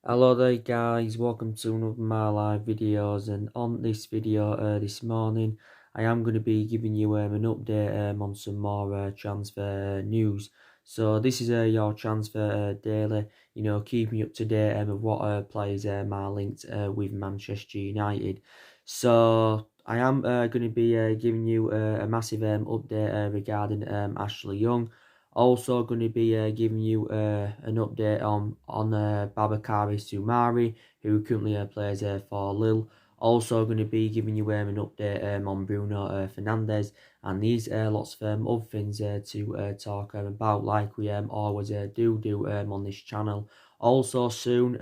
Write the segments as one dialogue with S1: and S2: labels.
S1: Hello there guys, welcome to one of my live videos, and on this video this morning I am going to be giving you an update on some more transfer news. So this is your transfer daily, keeping you up to date of what players are linked with Manchester United. So I am going to be giving you a massive update regarding Ashley Young. Also going to be giving you an update on Babakari Soumare, who currently plays for Lille. Also going to be giving you an update on Bruno Fernandes, and these lots of other things to talk about, like we always do on this channel. Also soon,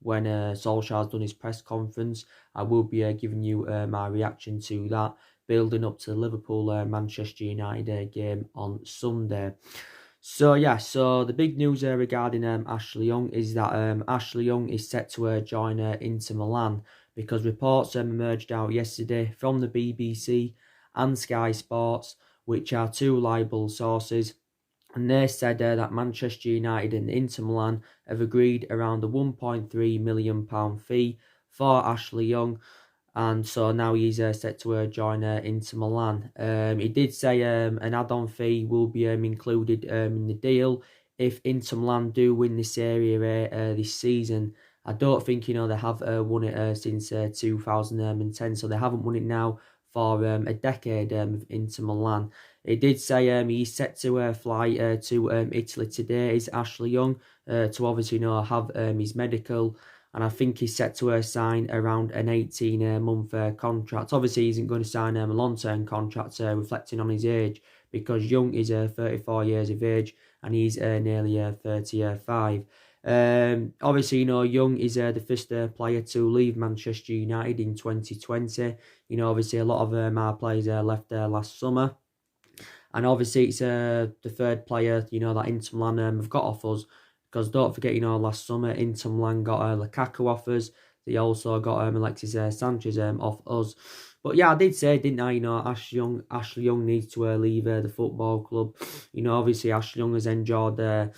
S1: when Solskjaer's done his press conference, I will be giving you my reaction to that, building up to the Liverpool Manchester United game on Sunday. So yeah, so the big news regarding Ashley Young is that Ashley Young is set to join Inter Milan, because reports emerged out yesterday from the BBC and Sky Sports, which are two reliable sources, and they said that Manchester United and Inter Milan have agreed around the £1.3 million fee for Ashley Young, and so now he's set to join Inter Milan. He did say an add-on fee will be included in the deal if Inter Milan do win the Serie A this season. I don't think they have won it since 2010, so they haven't won it now for a decade of Inter Milan. He did say he's set to fly to Italy today, is Ashley Young, to obviously have his medical, and I think he's set to sign around an 18-month contract. Obviously, he isn't going to sign a long-term contract reflecting on his age, because Young is 34 years of age and he's nearly 35. Obviously, Young is the first player to leave Manchester United in 2020. Obviously, a lot of our players left there last summer. And obviously, it's the third player, that Inter Milan have got off us. Because don't forget, last summer, Inter Milan got Lukaku offers. They also got Alexis Sanchez off us. But yeah, I did say, didn't I, Ashley Young needs to leave the football club. Obviously, Ashley Young has enjoyed, around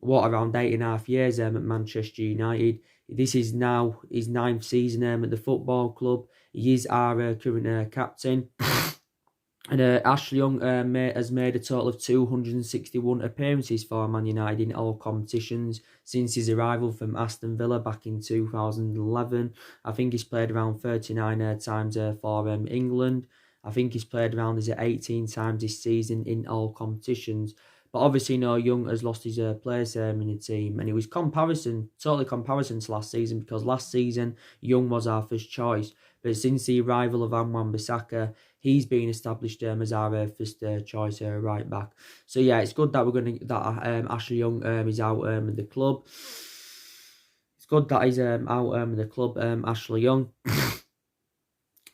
S1: 8.5 years at Manchester United. This is now his 9th season at the football club. He is our current captain. And Ashley Young has made a total of 261 appearances for Man United in all competitions since his arrival from Aston Villa back in 2011. I think he's played around 39 times for England. I think he's played around 18 times this season in all competitions. But obviously, Young has lost his place in the team, and it was totally comparison to last season, because last season Young was our first choice, but since the arrival of Wan-Bissaka, he's been established as our first choice right back. So yeah, it's good that Ashley Young is out of the club. It's good that he's out of the club, Ashley Young.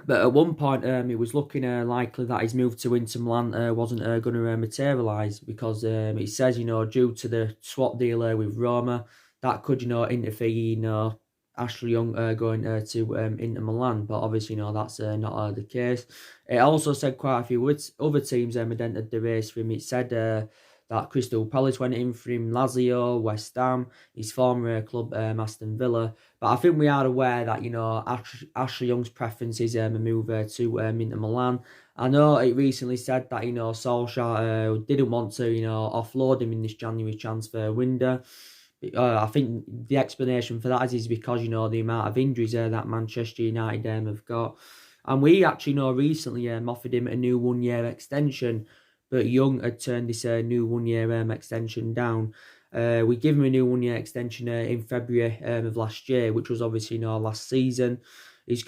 S1: But at one point, it was looking likely that his move to Inter Milan wasn't going to materialise, because it says, due to the swap deal with Roma, that could, interfere, Ashley Young going to Inter Milan. But obviously, that's not the case. It also said quite a few other teams had entered the race for him. It said that Crystal Palace went in for him, Lazio, West Ham, his former club, Aston Villa. But I think we are aware that, Ashley Young's preference is a move to Inter Milan. I know it recently said that, Solskjaer didn't want to, offload him in this January transfer window. I think the explanation for that is because, the amount of injuries that Manchester United have got. And we actually recently offered him a new one-year extension, but Young had turned this new one-year extension down. We gave him a new one-year extension in February of last year, which was obviously last season. His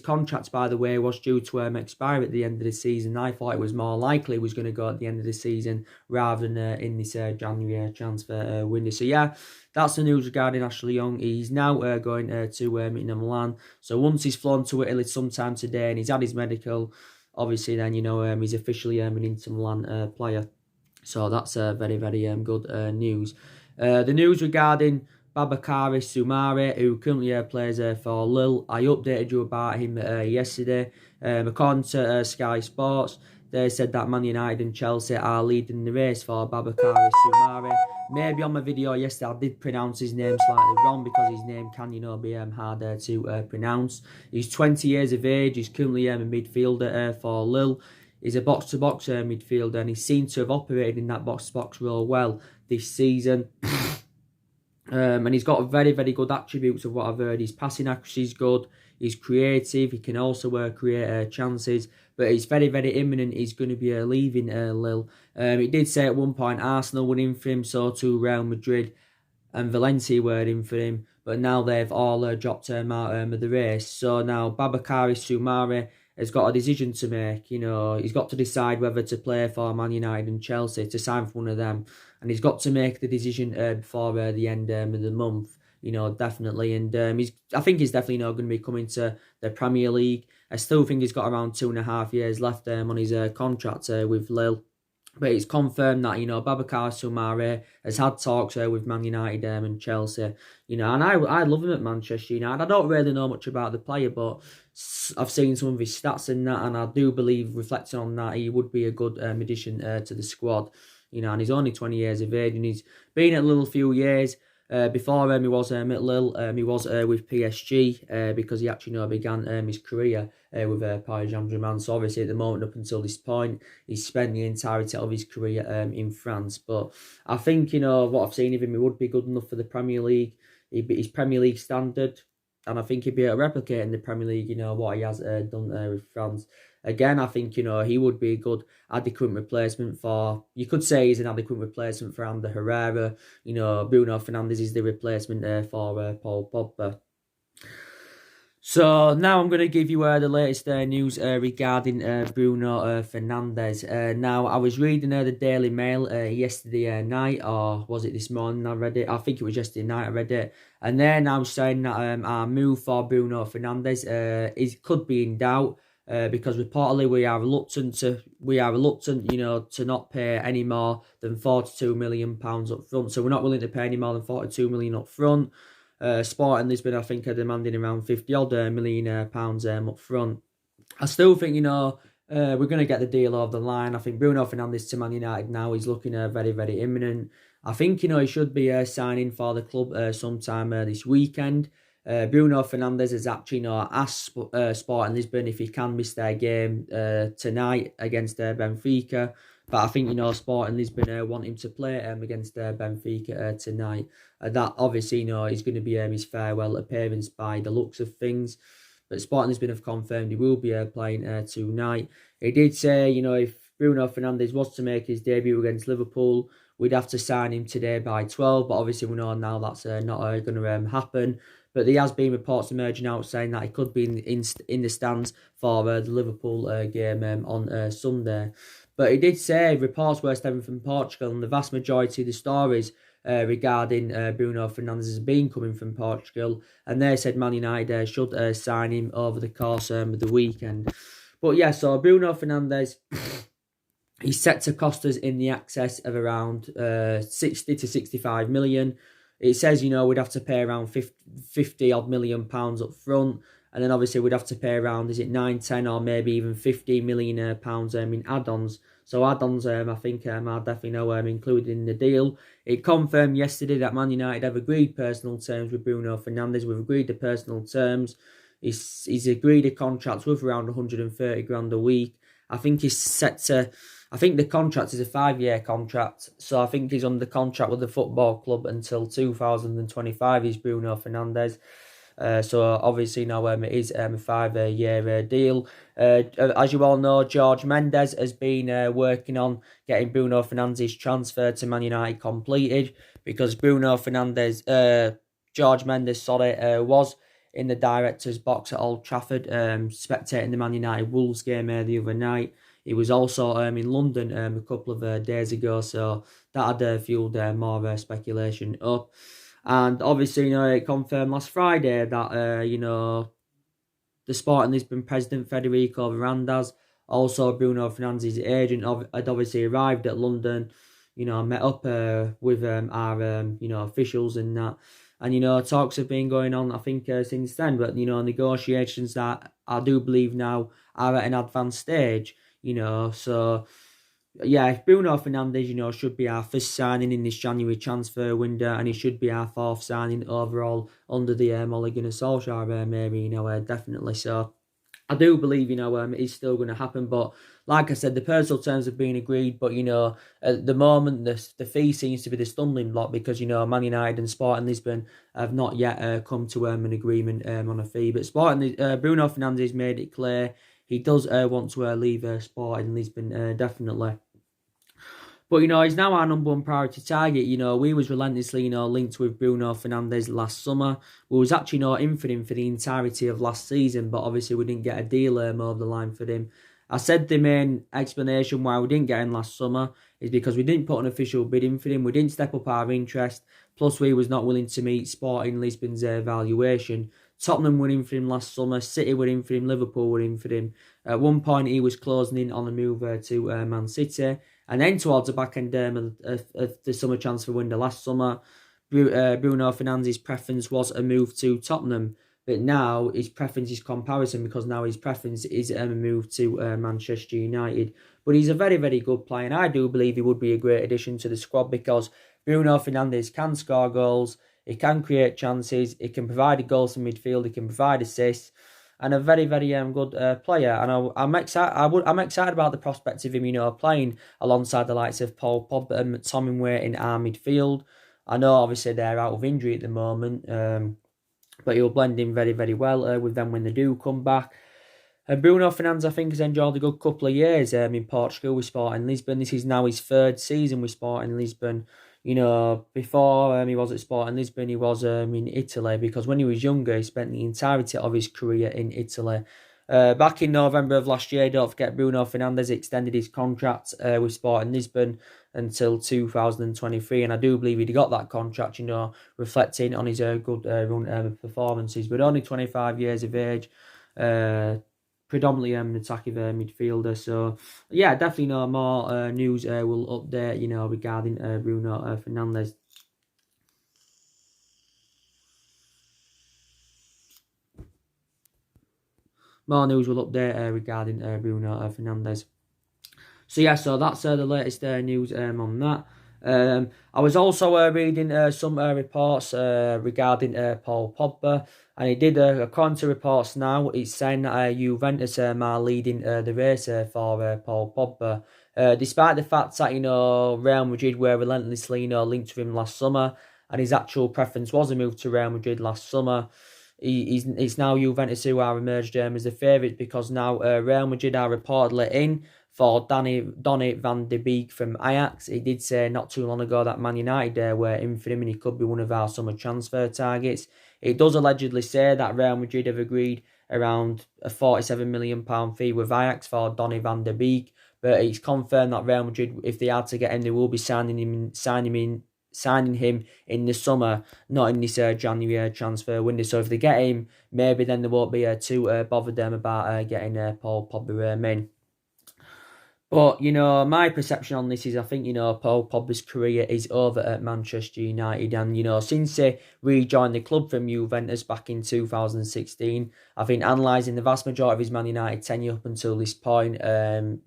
S1: contract, by the way, was due to expire at the end of the season. I thought it was more likely it was going to go at the end of the season rather than in this January transfer window. So yeah, that's the news regarding Ashley Young. He's now going to Inter Milan. So once he's flown to Italy sometime today and he's had his medical, obviously then he's officially an Inter Milan player. So that's very, very good news. The news regarding Babakari Soumare, who currently plays for Lille, I updated you about him yesterday. According to Sky Sports, they said that Man United and Chelsea are leading the race for Babakari Soumare, maybe on my video yesterday I did pronounce his name slightly wrong, because his name can, be harder to pronounce. He's 20 years of age. He's currently a midfielder for Lille. He's a box-to-box midfielder, and he seems to have operated in that box-to-box role well this season. And he's got very, very good attributes of what I've heard. His passing accuracy is good. He's creative. He can also create chances. But he's very, very imminent. He's going to be leaving Lille. It did say at one point Arsenal were in for him, so too Real Madrid and Valencia were in for him. But now they've all dropped him out of the race. So now Babakari Soumare has got a decision to make. He's got to decide whether to play for Man United and Chelsea, to sign for one of them. And he's got to make the decision before the end of the month, definitely. And I think he's definitely not going to be coming to the Premier League. I still think he's got around 2.5 years left on his contract with Lille. But it's confirmed that, Babakar Soumare has had talks with Man United and Chelsea. And I love him at Manchester United. I don't really know much about the player, but I've seen some of his stats in that, and I do believe, reflecting on that, he would be a good addition to the squad. And he's only 20 years of age, and he's been at Lille a few years. Before he was at Lille, he was with PSG because he actually began his career with Paris Saint-Germain. So obviously at the moment, up until this point, he's spent the entirety of his career in France. But I think, what I've seen of him, he would be good enough for the Premier League. He'd be his Premier League standard. And I think he'd be able to replicate in the Premier League, what he has done with France. Again, I think, he would be a good, adequate replacement for, you could say he's an adequate replacement for Ander Herrera. Bruno Fernandes is the replacement for Paul Pogba. So now I'm going to give you the latest news regarding Bruno Fernandes. Now, I was reading the Daily Mail yesterday night, or was it this morning I read it? I think it was yesterday night I read it. And then I was saying that our move for Bruno Fernandes could be in doubt. Because reportedly we are reluctant, to not pay any more than £42 million up front. So we're not willing to pay any more than £42 million up front. Sporting Lisbon, I think, are demanding around £50 million pounds up front. I still think, we're going to get the deal over the line. I think Bruno Fernandes to Man United now is looking very, very imminent. I think, he should be signing for the club sometime this weekend. Bruno Fernandes has actually asked Sporting Lisbon if he can miss their game tonight against Benfica. But I think, Sporting Lisbon want him to play against Benfica tonight. That obviously, is going to be his farewell appearance by the looks of things. But Sporting Lisbon have confirmed he will be playing tonight. He did say, if Bruno Fernandes was to make his debut against Liverpool, we'd have to sign him today by 12. But obviously, we know now that's not going to happen. But there has been reports emerging out saying that he could be in the stands for the Liverpool game on Sunday. But he did say reports were stemming from Portugal, and the vast majority of the stories regarding Bruno Fernandes has been coming from Portugal. And they said Man United should sign him over the course of the weekend. But yeah, so Bruno Fernandes, he's set to cost us in the excess of around 60 to 65 million. It says, we'd have to pay around 50 odd million pounds up front. And then obviously we'd have to pay around, 9, 10 or maybe even 15 million pounds in add-ons. So add-ons, I think, are definitely included in the deal. It confirmed yesterday that Man United have agreed personal terms with Bruno Fernandes. We've agreed the personal terms. He's agreed a contract worth around 130 grand a week. I think he's set to... I think the contract is a 5-year contract, so I think he's under contract with the football club until 2025, is Bruno Fernandes. So obviously now it is a 5-year deal. As you all know, George Mendes has been working on getting Bruno Fernandes' transfer to Man United completed, because George Mendes, was in the director's box at Old Trafford, spectating the Man United Wolves game the other night. He was also in London a couple of days ago, so that had fueled more speculation up. And obviously, it confirmed last Friday that, the Sporting Lisbon president, Federico Varandas, also Bruno Fernandes' agent, had obviously arrived at London, met up with our, officials and that. And, talks have been going on, I think, since then. But, negotiations that I do believe now are at an advanced stage. So yeah, Bruno Fernandes, should be our first signing in this January transfer window, and he should be our fourth signing overall under the Ole Gunnar Solskjaer, maybe, definitely. So I do believe, it's still going to happen. But like I said, the personal terms have been agreed. But, at the moment, the fee seems to be the stumbling block because, Man United and Sporting Lisbon have not yet come to an agreement on a fee. But Bruno Fernandes made it clear he does want to leave Sporting Lisbon, definitely. But, he's now our number one priority target. We was relentlessly, linked with Bruno Fernandes last summer. We was actually not in for him for the entirety of last season, but obviously we didn't get a deal over the line for him. I said the main explanation why we didn't get him last summer is because we didn't put an official bid in for him. We didn't step up our interest. Plus, we was not willing to meet Sporting Lisbon's valuation. Tottenham were in for him last summer. City were in for him. Liverpool were in for him. At one point, he was closing in on a move to Man City. And then towards the back end of the summer transfer window last summer, Bruno Fernandes' preference was a move to Tottenham. But now his preference is comparison because now his preference is a move to Manchester United. But he's a very, very good player. And I do believe he would be a great addition to the squad because Bruno Fernandes can score goals. He can create chances. He can provide goals from midfield. He can provide assists. And a very, very good player. And I'm excited. I'm excited about the prospect of him, playing alongside the likes of Paul Pogba and McTominay in our midfield. I know, obviously, they're out of injury at the moment, but he'll blend in very, very well with them when they do come back. Bruno Fernandes, I think, has enjoyed a good couple of years in Portugal with Sporting Lisbon. This is now his third season with Sporting Lisbon. Before he was at Sporting Lisbon, he was in Italy because when he was younger, he spent the entirety of his career in Italy. Back in November of last year, don't forget, Bruno Fernandes extended his contract with Sporting Lisbon until 2023, and I do believe he got that contract, reflecting on his good run performances. But only 25 years of age, predominantly an attacking midfielder. So, yeah, definitely more news will update, regarding Bruno Fernandes. More news will update regarding Bruno Fernandes. So, yeah, so that's the latest news on that. I was also reading some reports regarding Paul Pogba, and he did, according to reports now, it's saying that Juventus are leading the race for Paul Pogba. Despite the fact that, Real Madrid were relentlessly, linked to him last summer, and his actual preference was a move to Real Madrid last summer. It's now Juventus who are emerged as the favourites because now Real Madrid are reportedly in for Donny van de Beek from Ajax. He did say not too long ago that Man United were in for him and he could be one of our summer transfer targets. It does allegedly say that Real Madrid have agreed around a £47 million fee with Ajax for Donny van de Beek, but it's confirmed that Real Madrid, if they had to get him, they will be signing him in the summer, not in this January transfer window. So if they get him, maybe then they won't be too bothered them about getting Paul Pogba in. But, my perception on this is I think, Paul Pogba's career is over at Manchester United. And, since he rejoined the club from Juventus back in 2016, I think analysing the vast majority of his Man United tenure up until this point,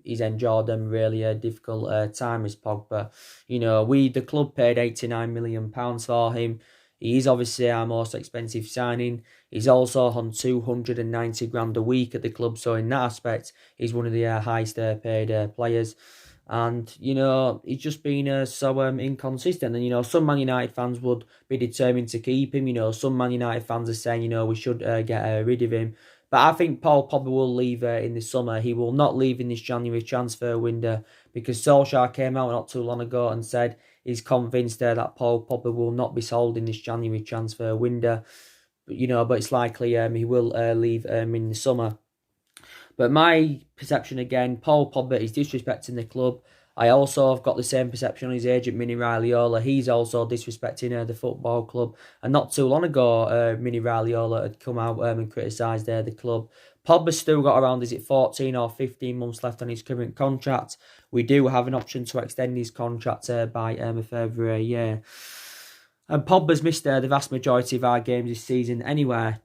S1: he's enjoyed them really a difficult time as Pogba. The club paid £89 million for him. He is obviously our most expensive signing. He's also on 290 grand a week at the club, so in that aspect, he's one of the highest paid players. And, he's just been so inconsistent. And, some Man United fans would be determined to keep him. Some Man United fans are saying, we should get rid of him. But I think Paul Pogba will leave in the summer. He will not leave in this January transfer window because Solskjaer came out not too long ago and said he's convinced that Paul Pogba will not be sold in this January transfer window. But it's likely he will leave in the summer. But my perception again, Paul Pogba is disrespecting the club. I also have got the same perception on his agent, Mini Raiola. He's also disrespecting the football club. And not too long ago, Mini Raiola had come out and criticised the club. Pogba's still got around, 14 or 15 months left on his current contract. We do have an option to extend his contract by a further year. And Pogba's missed the vast majority of our games this season anyway.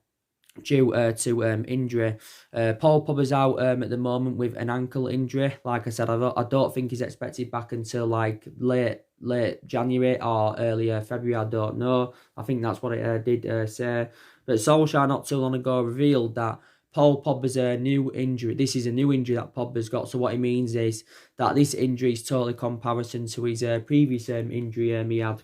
S1: due to injury. Paul Pogba's out at the moment with an ankle injury. Like I said, I don't think he's expected back until like late January or earlier February. I don't know. I think that's what it did say. But Solskjaer not too long ago revealed that Paul Pogba's a new injury. This is a new injury that Pogba's got. So what it means is that this injury is totally comparison to his previous injury he had.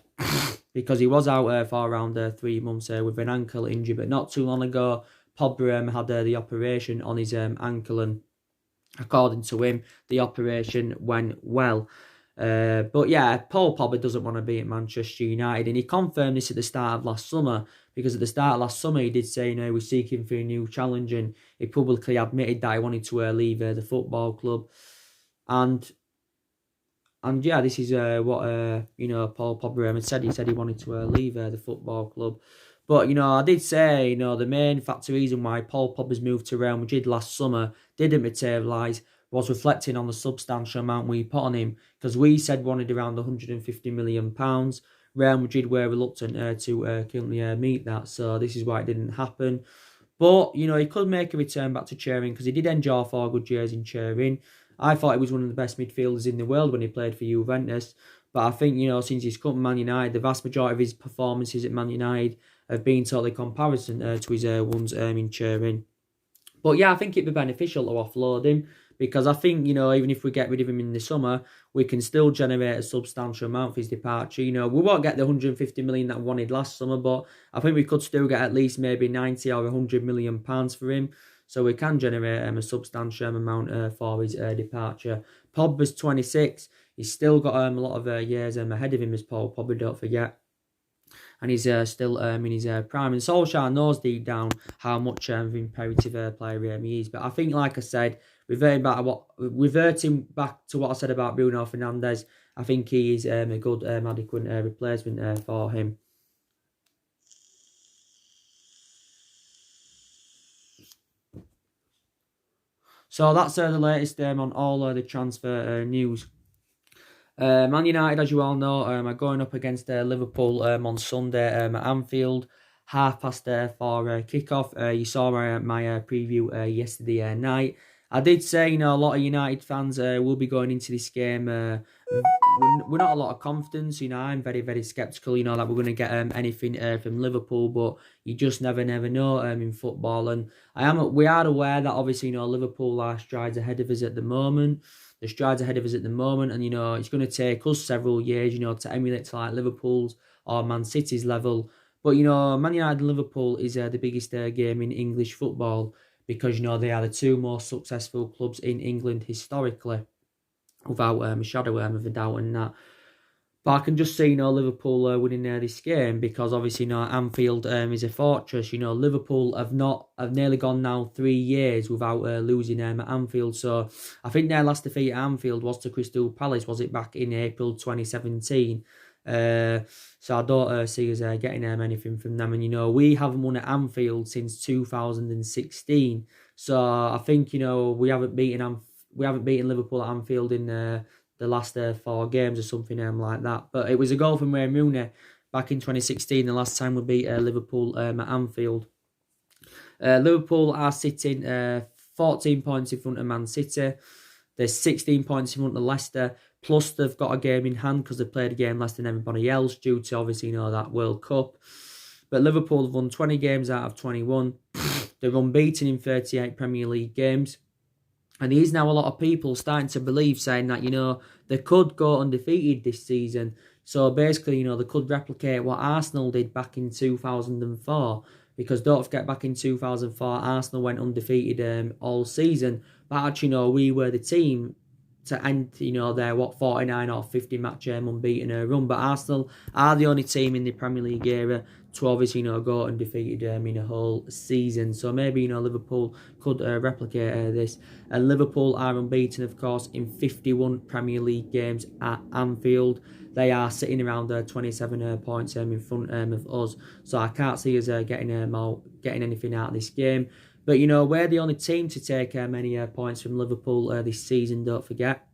S1: Because he was out for around 3 months with an ankle injury. But not too long ago, Pogba had the operation on his ankle, and according to him, the operation went well. But yeah, Paul Pogba doesn't want to be at Manchester United, and he confirmed this at the start of last summer, because at the start of last summer he did say, he was seeking for a new challenge, and he publicly admitted that he wanted to leave the football club. And yeah, this is what Paul Pogba had said. He said he wanted to leave the football club. But, I did say, the main reason why Paul Pogba's move to Real Madrid last summer didn't materialise was reflecting on the substantial amount we put on him. Because we said we wanted around £150 million. Real Madrid were reluctant to currently meet that. So this is why it didn't happen. But, he could make a return back to Turin, because he did enjoy 4 good years in Turin. I thought he was one of the best midfielders in the world when he played for Juventus. But I think, since he's come to Man United, the vast majority of his performances at Man United have been totally comparison to his ones in Turin. But yeah, I think it'd be beneficial to offload him, because I think, even if we get rid of him in the summer, we can still generate a substantial amount for his departure. We won't get the 150 million that we wanted last summer, but I think we could still get at least maybe 90 or 100 million pounds for him. So we can generate a substantial amount for his departure. Pogba's 26. He's still got a lot of years ahead of him as Paul Pogba, don't forget. And he's still in his prime. And Solskjaer knows deep down how much of an imperative player he is. But I think, like I said, reverting back to what I said about Bruno Fernandes, I think he is a good, adequate replacement for him. So that's the latest on all the transfer news. Man United, as you all know, are going up against Liverpool on Sunday at Anfield, 4:30 for kick-off. You saw my preview yesterday night. I did say, a lot of United fans will be going into this game. We're not a lot of confidence. I'm very, very sceptical, that we're going to get anything from Liverpool, but you just never know in football. And we are aware that obviously, Liverpool are strides ahead of us at the moment. The strides ahead of us at the moment, and it's going to take us several years, to emulate to like Liverpool's or Man City's level. But Man United and Liverpool is the biggest game in English football, because they are the two most successful clubs in England historically, without a shadow of a doubt in that. But I can just see, Liverpool winning this game, because obviously, Anfield is a fortress. Liverpool have nearly gone now 3 years without losing at Anfield. So I think their last defeat at Anfield was to Crystal Palace. Was it back in April 2017? So I don't see us getting anything from them. And we haven't won at Anfield since 2016. So I think we haven't beaten Liverpool at Anfield in the last 4 games or something like that. But it was a goal from Wayne Rooney back in 2016, the last time we beat Liverpool at Anfield. Liverpool are sitting 14 points in front of Man City. They're 16 points in front of Leicester. Plus, they've got a game in hand because they played a game less than everybody else due to, obviously, that World Cup. But Liverpool have won 20 games out of 21. They're unbeaten in 38 Premier League games. And there's now a lot of people starting to believe, saying that, they could go undefeated this season. So basically, they could replicate what Arsenal did back in 2004. Because don't forget, back in 2004, Arsenal went undefeated all season. But actually, we were the team to end, their 49 or 50 match unbeaten run. But Arsenal are the only team in the Premier League era to obviously, go undefeated in a whole season. So maybe, Liverpool could replicate this. And Liverpool are unbeaten, of course, in 51 Premier League games at Anfield. They are sitting around 27 points in front of us. So I can't see us getting anything out of this game. But, we're the only team to take many points from Liverpool this season, don't forget.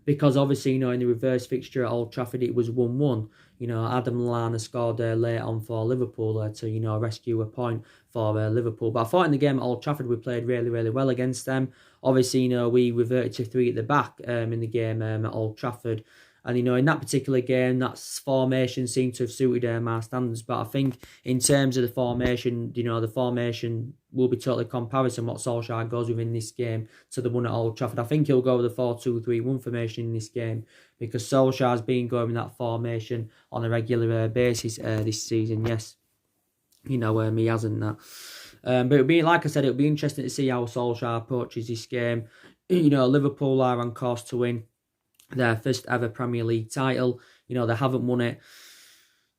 S1: because obviously, in the reverse fixture at Old Trafford, it was 1-1. Adam Lallana scored late on for Liverpool to, rescue a point for Liverpool. But I thought in the game at Old Trafford, we played really, really well against them. Obviously, we reverted to 3 at the back in the game at Old Trafford. And, in that particular game, that formation seemed to have suited our standards. But I think in terms of the formation, the formation will be totally comparison what Solskjaer goes with in this game to the one at Old Trafford. I think he'll go with the 4-2-3-1 formation in this game because Solskjaer's been going with that formation on a regular basis this season. Yes, he hasn't that. But it'll be, like I said, it'll be interesting to see how Solskjaer approaches this game. Liverpool are on course to win their first ever Premier League title. They haven't won it.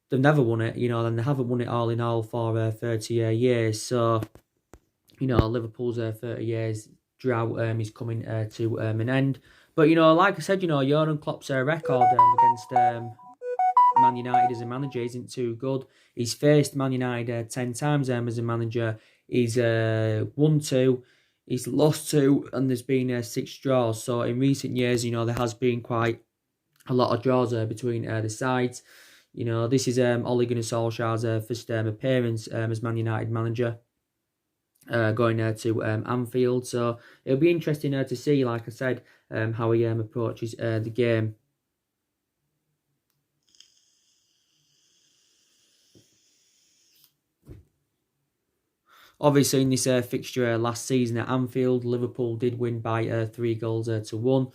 S1: They've never won it, and they haven't won it all in all for 30 years. So, Liverpool's 30 years drought is coming to an end. But, like I said, Jurgen Klopp's record against Man United as a manager isn't too good. He's faced Man United 10 times as a manager. He's won 2. He's lost 2, and there's been 6 draws. So in recent years, there has been quite a lot of draws between the sides. This is Ole Gunnar Solskjaer's first appearance as Man United manager, going to Anfield. So it'll be interesting to see, like I said, how he approaches the game. Obviously, in this fixture last season at Anfield, Liverpool did win by 3 goals to 1.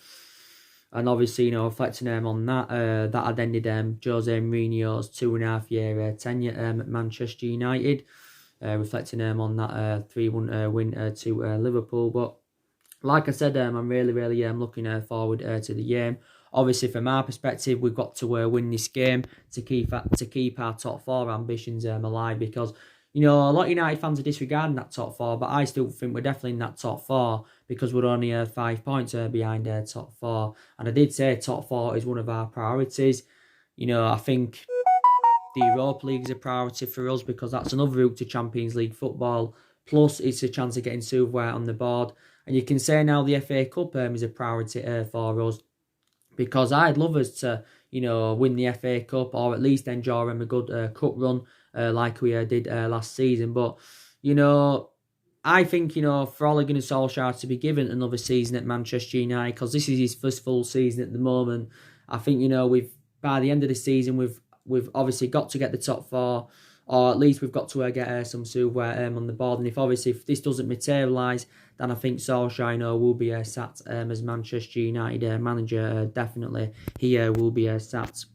S1: And obviously, reflecting on that, that had ended Jose Mourinho's 2.5-year tenure at Manchester United. Reflecting on that 3-1 win to Liverpool. But like I said, I'm really, really looking forward to the game. Obviously, from our perspective, we've got to win this game to keep our top 4 ambitions alive, because a lot of United fans are disregarding that top 4, but I still think we're definitely in that top 4 because we're only 5 points behind top 4. And I did say top 4 is one of our priorities. I think the Europa League is a priority for us because that's another route to Champions League football. Plus, it's a chance of getting silverware on the board. And you can say now the FA Cup is a priority for us, because I'd love us to, win the FA Cup or at least enjoy a good cup run like we did last season. But, I think, for Ole Gunnar Solskjaer to be given another season at Manchester United, because this is his first full season at the moment, I think, by the end of the season, we've obviously got to get the top 4, or at least we've got to get some silverware on the board. And if this doesn't materialise, then I think Solskjaer will be sacked as Manchester United manager. Definitely, he will be sacked.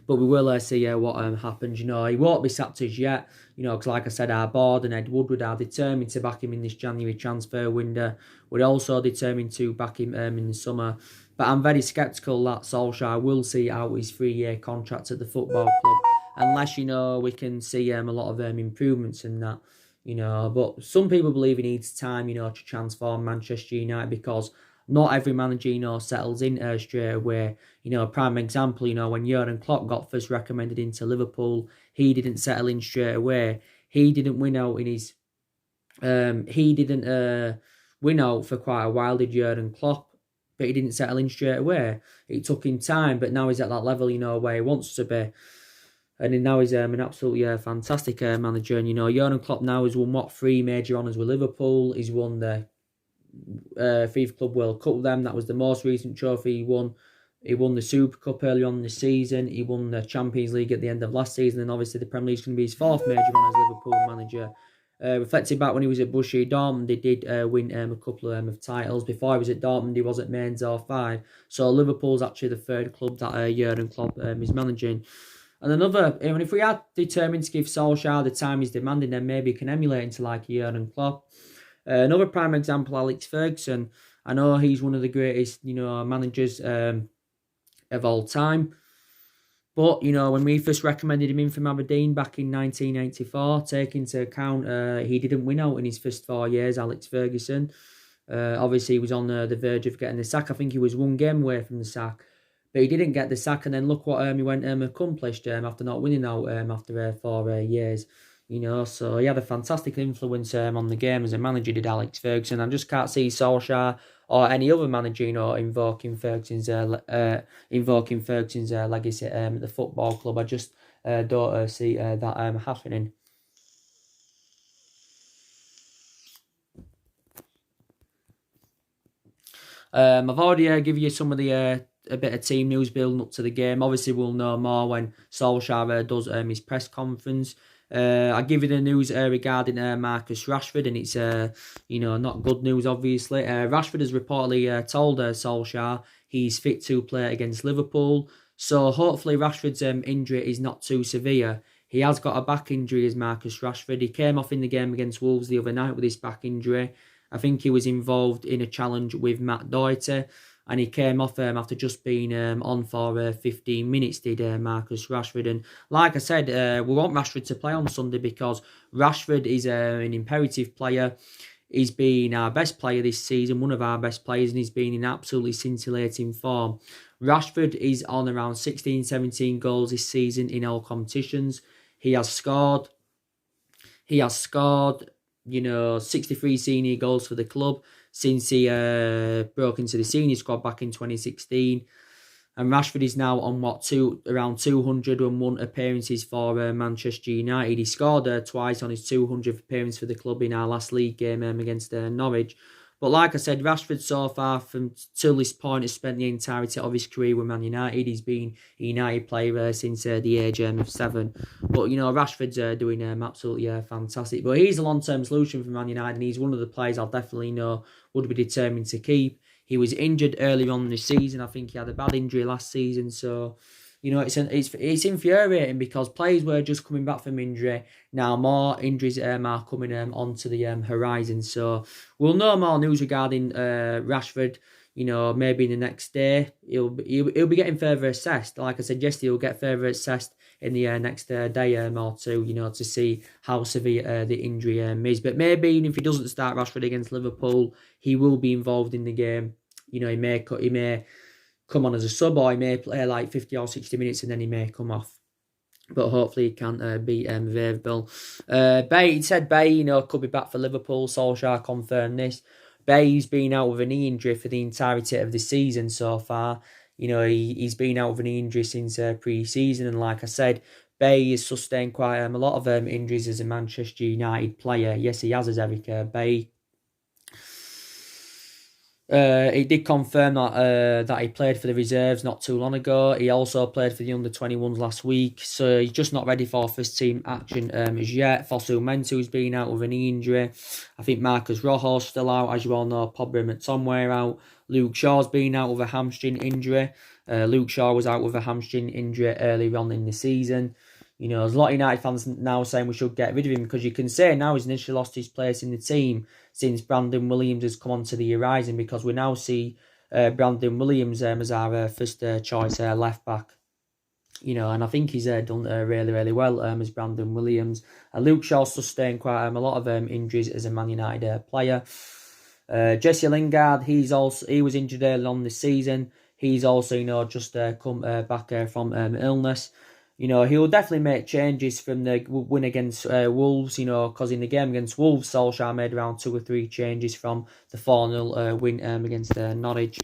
S1: But we will see what happens. He won't be sacked as yet, because like I said, our board and Ed Woodward are determined to back him in this January transfer window. We're also determined to back him in the summer. But I'm very sceptical that Solskjaer will see out his 3-year contract at the football club, unless, we can see a lot of improvements in that. But some people believe he needs time, to transform Manchester United, because not every manager, settles in straight away. A prime example, when Jurgen Klopp got first recommended into Liverpool, he didn't settle in straight away. He didn't win out in his... he didn't win out for quite a while, did Jurgen Klopp, but he didn't settle in straight away. It took him time, but now he's at that level, where he wants to be. And now he's an absolutely fantastic manager. And, Jurgen Klopp now has won, 3 major honours with Liverpool. He's won the FIFA Club World Cup with them. That was the most recent trophy he won. He won the Super Cup early on in the season. He won the Champions League at the end of last season. And obviously the Premier League is going to be his 4th major honour as Liverpool manager. Reflecting back when he was at Borussia Dortmund, he did win a couple of titles. Before he was at Dortmund, he was at Mainz 05. So Liverpool's actually the 3rd club that Jurgen Klopp is managing. And another, if we are determined to give Solskjaer the time he's demanding, then maybe he can emulate into like Jurgen Klopp. Another prime example, Alex Ferguson. I know he's one of the greatest, managers of all time. But, when we first recommended him in from Aberdeen back in 1984, take into account he didn't win out in his first 4 years, Alex Ferguson. Obviously, he was on the verge of getting the sack. I think he was 1 game away from the sack. But he didn't get the sack, and then look what he went accomplished after not winning out after 4 years. So he had a fantastic influence on the game as a manager, did Alex Ferguson. I just can't see Solskjaer or any other manager, invoking Ferguson's legacy at the football club. I just don't see that happening. I've already given you some of the a bit of team news building up to the game. Obviously, we'll know more when Solskjaer does his press conference. I give you the news regarding Marcus Rashford, and it's not good news. Obviously, Rashford has reportedly told Solskjaer he's fit to play against Liverpool. So hopefully Rashford's injury is not too severe. He has got a back injury as Marcus Rashford. He came off in the game against Wolves the other night with his back injury. I think he was involved in a challenge with Matt Doherty, and he came off after just being on for 15 minutes, did Marcus Rashford. And like I said, we want Rashford to play on Sunday because Rashford is an imperative player. He's been our best player this season, one of our best players, and he's been in absolutely scintillating form. Rashford is on around 16, 17 goals this season in all competitions. He has scored 63 senior goals for the club since he broke into the senior squad back in 2016. And Rashford is now on around 201 appearances for Manchester United. He scored twice on his 200th appearance for the club in our last league game against Norwich. But like I said, Rashford so far till this point has spent the entirety of his career with Man United. He's been a United player since the age of 7. But, Rashford's doing absolutely fantastic. But he's a long-term solution for Man United, and he's one of the players I'll definitely know would be determined to keep. He was injured early on in the season. I think he had a bad injury last season, so it's infuriating because players were just coming back from injury. Now more injuries are coming onto the horizon. So we'll know more news regarding Rashford. Maybe in the next day he'll be getting further assessed. Like I said yesterday, he'll get further assessed in the next day or two. To see how severe the injury is. But maybe even if he doesn't start Rashford against Liverpool, he will be involved in the game. He may come on as a sub, or he may play like 50 or 60 minutes and then he may come off. But hopefully he can be available. He said Bay, could be back for Liverpool. Solskjaer confirmed this. Bay's been out with a knee injury for the entirety of the season so far. He's been out with a knee injury since pre-season, and like I said, Bay has sustained quite a lot of injuries as a Manchester United player. Yes, he has, as Eric Bay. He did confirm that he played for the reserves not too long ago. He also played for the under-21s last week, so he's just not ready for first team action as yet. Soumare been out with a knee injury. I think Marcus Rojo's still out, as you all know. Pogba and Tomware out. Luke Shaw's been out with a hamstring injury. Luke Shaw was out with a hamstring injury earlier on in the season. There's a lot of United fans now saying we should get rid of him because you can say now he's initially lost his place in the team since Brandon Williams has come onto the horizon, because we now see Brandon Williams as our first choice left back. And I think he's done really, really well as Brandon Williams. Luke Shaw sustained quite a lot of injuries as a Man United player. Jesse Lingard, he was injured early on this season. He's also, just come back from illness. He'll definitely make changes from the win against Wolves, because in the game against Wolves, Solskjaer made around 2 or 3 changes from the 4-0 win against Norwich.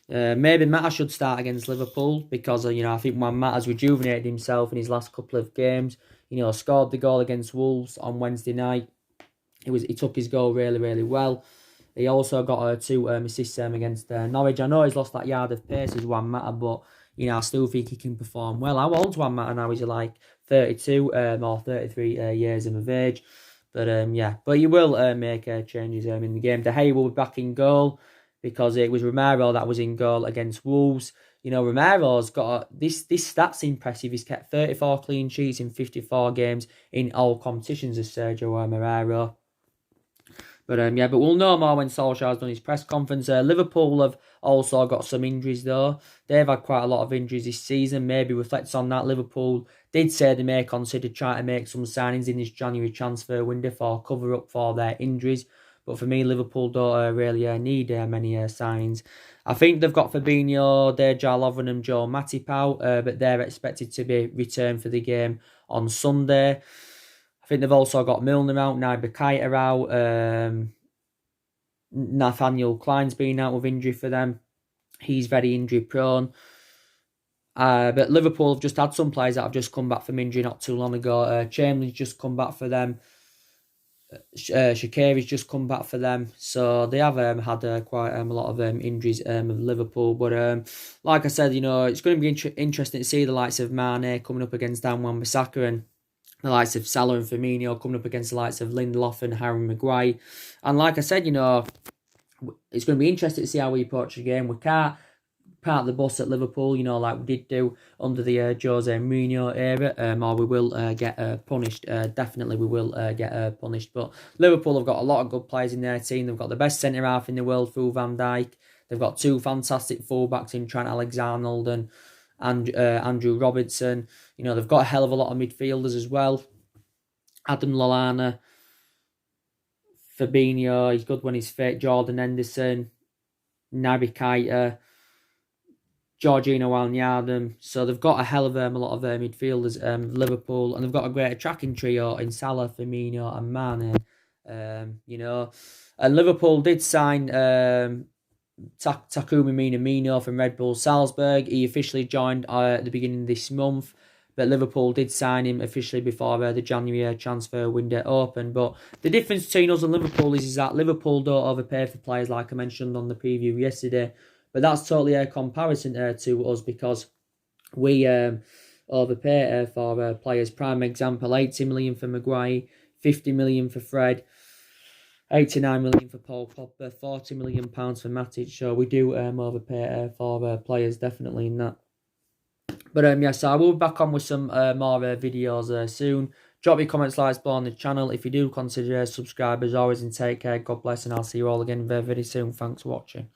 S1: Maybe Matt should start against Liverpool because, I think when Matt has rejuvenated himself in his last couple of games, scored the goal against Wolves on Wednesday night. He took his goal really, really well. He also got 2 assists against Norwich. I know he's lost that yard of pace as Juan Mata, but I still think he can perform well. How old's Juan Mata now? He's like 32 or 33 years of age. But but you will make changes in the game. De Gea will be back in goal because it was Romero that was in goal against Wolves. Romero's got this stat's impressive. He's kept 34 clean sheets in 54 games in all competitions as Sergio Romero. But but we'll know more when Solskjaer's done his press conference. Liverpool have also got some injuries though. They've had quite a lot of injuries this season. Maybe reflects on that. Liverpool did say they may consider trying to make some signings in this January transfer window for cover up for their injuries. But for me, Liverpool don't really need many signings. I think they've got Fabinho, Dejan Lovren and Joe Matip out, but they're expected to be returned for the game on Sunday. I think they've also got Milner out, Naby Keita out. Nathaniel Klein's been out with injury for them. He's very injury prone. But Liverpool have just had some players that have just come back from injury not too long ago. Chamberlain's just come back for them. Shaqiri's just come back for them. So they have had quite a lot of injuries of Liverpool. But like I said, it's going to be interesting to see the likes of Mane coming up against Dan Wan-Bissaka, and the likes of Salah and Firmino coming up against the likes of Lindelof and Harry Maguire. And like I said, it's going to be interesting to see how we approach the game. We can't part the bus at Liverpool, like we did do under the Jose Mourinho era, or we will get punished. Definitely we will get punished. But Liverpool have got a lot of good players in their team. They've got the best centre-half in the world through Van Dijk. They've got two fantastic full-backs in Trent Alexander-Arnold and Andrew Robertson. They've got a hell of a lot of midfielders as well. Adam Lallana, Fabinho, he's good when he's fit. Jordan Henderson, Naby Keita, Jorginho Wijnaldum. So they've got a hell of a lot of midfielders, Liverpool, and they've got a great attacking trio in Salah, Firmino, and Mane. And Liverpool did sign Takumi Minamino from Red Bull Salzburg. He officially joined at the beginning of this month, but Liverpool did sign him officially before the January transfer window opened. But the difference between us and Liverpool is that Liverpool don't overpay for players, like I mentioned on the preview yesterday. But that's totally a comparison to us, because we overpay for players. Prime example, 80 million for Maguire, 50 million for Fred, 89 million for Paul Pogba, 40 million pounds for Matic. So we do overpay for players, definitely in that. But so I will be back on with some more videos soon. Drop your comments, likes below on the channel. If you do, consider subscribe as always, and take care. God bless, and I'll see you all again very, very soon. Thanks for watching.